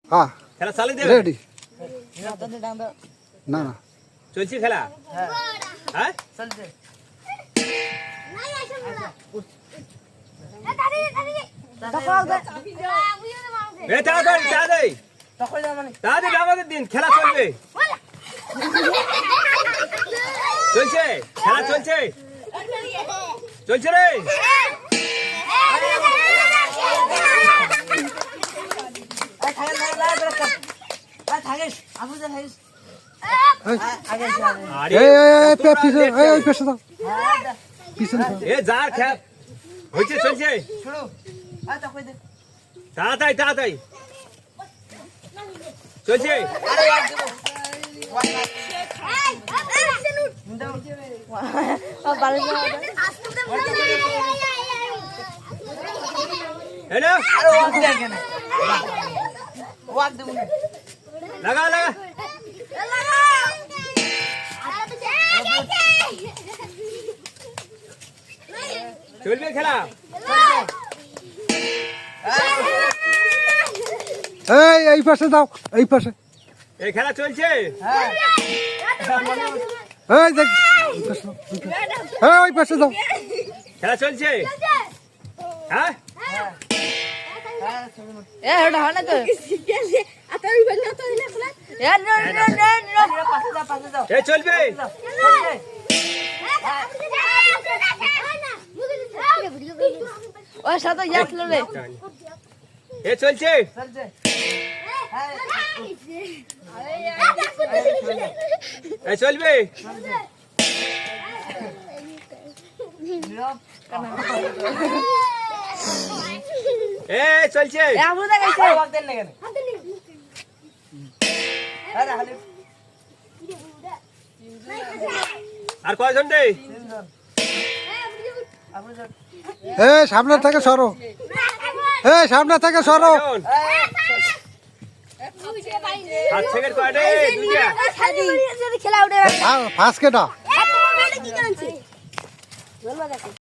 হ্যাঁ খেলা চালু দে রেডি না না চলছে খেলা হ্যাঁ চলছে এ তাড়াতাড়ি আমাদের দিন খেলা চলবে চলছে খেলা চলছে চলছে রে এ যার খেলা হয়েছে চলছে তাড়াতাড়ি চলছে লাগা চলবে খেলা এই পাশে দাও এই পাশে এই খেলা চলছে এই দেখ ওই পাশে দাও খেলা চলছে হ্যাঁ চলবে ওর সাথে যাচ্ছিল রে এ চলছে চলবে এ চলছে আর কয়জন রে সামনে থেকে সরো সামনে থেকে সরো খেলা উঠে ফাঁস কেটা